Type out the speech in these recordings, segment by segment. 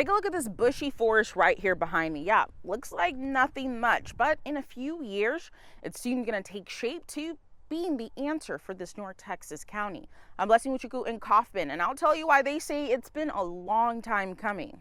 Take a look at this bushy forest right here behind me. Yeah, looks like nothing much, but in a few years, it's soon going to take shape to being the answer for this North Texas county. I'm Blessing Uchuku in Kaufman, and I'll tell you why they say it's been a long time coming.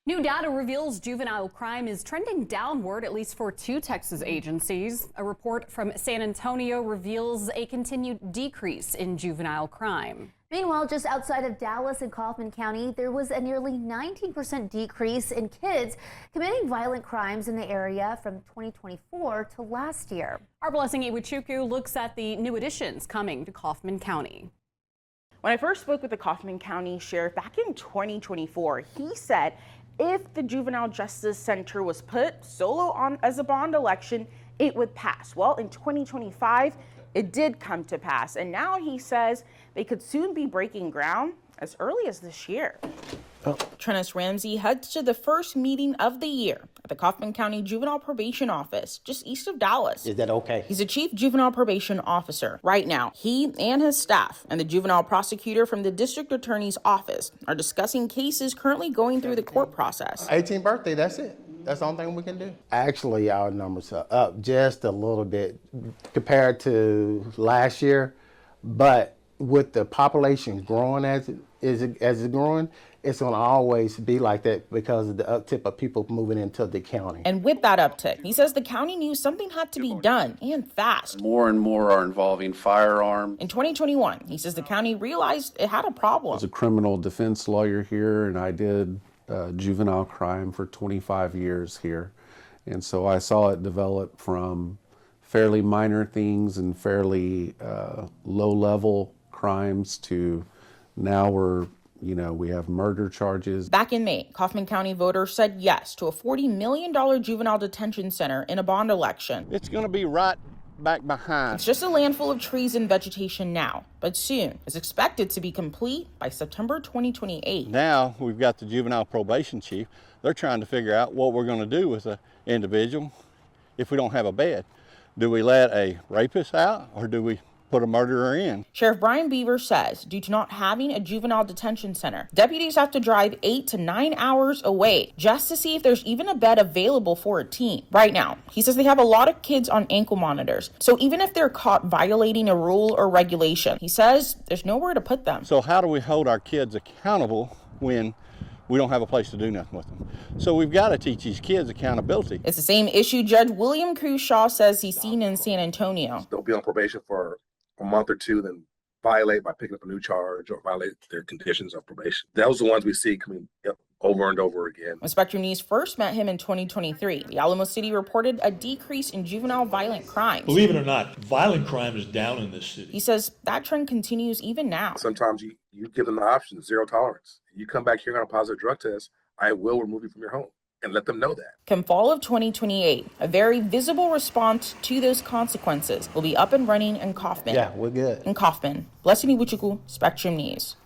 New data reveals juvenile crime is trending downward, at least for 2 Texas agencies. A report from San Antonio reveals a continued decrease in juvenile crime. Meanwhile, just outside of Dallas in Kaufman County, there was a nearly 19% decrease in kids committing violent crimes in the area from 2024 to last year. Our Blessing Iwuchukwu looks at the new additions coming to Kaufman County. When I first spoke with the Kaufman County Sheriff back in 2024, he said if the Juvenile Justice Center was put solo on as a bond election, it would pass. Well, in 2025, it did come to pass, and now he says they could soon be breaking ground as early as this year. Trennis Ramsey heads to the first meeting of the year at the Kaufman County Juvenile Probation Office, just east of Dallas. Is that okay? He's a chief juvenile probation officer. Right now, he and his staff and the juvenile prosecutor from the district attorney's office are discussing cases currently going through the court process. 18th birthday, that's it. That's the only thing we can do. Actually, our numbers are up just a little bit compared to last year, but with the population growing as it's growing, it's going to always be like that because of the uptick of people moving into the county. And with that uptick, he says the county knew something had to be done, and fast. More and more are involving firearms. In 2021, he says the county realized it had a problem. I was a criminal defense lawyer here, and I did juvenile crime for 25 years here. And so I saw it develop from fairly minor things and fairly low-level crimes to now we have murder charges. Back in May, Kaufman County voters said yes to a $40 million juvenile detention center in a bond election. It's going to be right back behind. It's just a land full of trees and vegetation now, but soon is expected to be complete by September 2028. Now we've got the juvenile probation chief. They're trying to figure out what we're going to do with an individual if we don't have a bed. Do we let a rapist out or do we put a murderer in? Sheriff Brian Beaver says due to not having a juvenile detention center, deputies have to drive 8 to 9 hours away just to see if there's even a bed available for a teen. Right now, he says they have a lot of kids on ankle monitors. So even if they're caught violating a rule or regulation, he says there's nowhere to put them. So how do we hold our kids accountable when we don't have a place to do nothing with them? So we've got to teach these kids accountability. It's the same issue Judge William Crushaw says he's seen in San Antonio. They'll be on probation for a month or two, then violate by picking up a new charge or violate their conditions of probation. Those are the ones we see coming over and over again. When Spectrum News first met him in 2023, the Alamo City reported a decrease in juvenile violent crimes. Believe it or not, violent crime is down in this city. He says that trend continues even now. Sometimes you give them the option, zero tolerance. You come back here on a positive drug test, I will remove you from your home. And let them know that. Come fall of 2028, a very visible response to those consequences will be up and running in Kaufman. Yeah, we're good. In Kaufman, Blessing Iwuchukwu, Spectrum News.